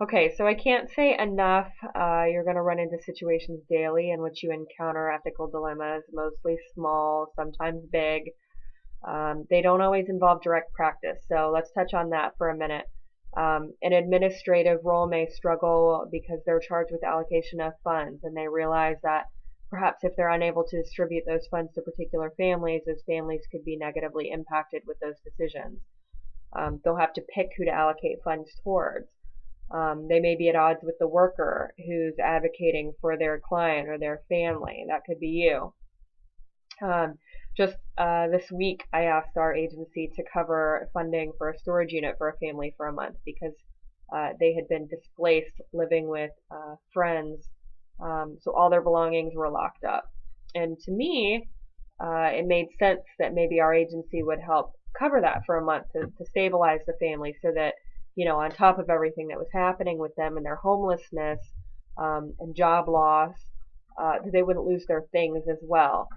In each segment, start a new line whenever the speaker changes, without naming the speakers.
Okay, so I can't say enough. You're going to run into situations daily in which you encounter ethical dilemmas, mostly small, sometimes big. They don't always involve direct practice, so let's touch on that for a minute. An administrative role may struggle because they're charged with allocation of funds, and they realize that perhaps if they're unable to distribute those funds to particular families, those families could be negatively impacted with those decisions. They'll have to pick who to allocate funds towards. They may be at odds with the worker who's advocating for their client or their family. That could be you. Um, just this week, I asked our agency to cover funding for a storage unit for a family for a month because they had been displaced living with friends, so all their belongings were locked up. And to me, it made sense that maybe our agency would help cover that for a month to stabilize the family so that, on top of everything that was happening with them and their homelessness and job loss, they wouldn't lose their things as well.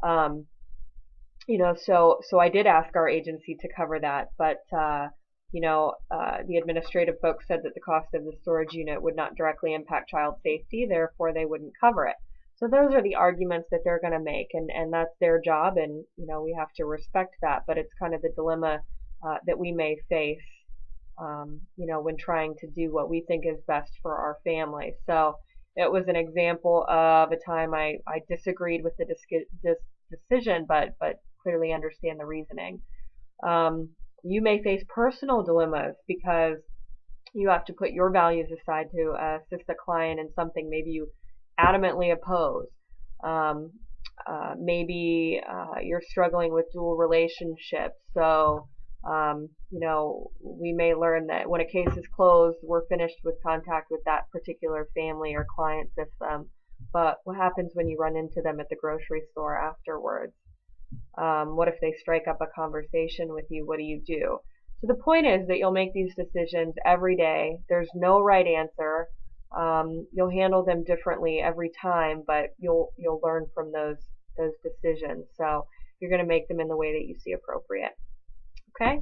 Um, so I did ask our agency to cover that, but the administrative folks said that the cost of the storage unit would not directly impact child safety, therefore they wouldn't cover it. So those are the arguments that they're going to make, and that's their job, and we have to respect that. But it's kind of the dilemma that we may face, when trying to do what we think is best for our family. So it was an example of a time I disagreed with the decision, but clearly understand the reasoning. You may face personal dilemmas because you have to put your values aside to assist a client in something maybe you adamantly oppose. Maybe you're struggling with dual relationships, so we may learn that when a case is closed, we're finished with contact with that particular family or client system. But what happens when you run into them at the grocery store afterwards? What if they strike up a conversation with you? What do you do? So the point is that you'll make these decisions every day. There's no right answer. You'll handle them differently every time, but you'll learn from those decisions. So you're going to make them in the way that you see appropriate. Okay?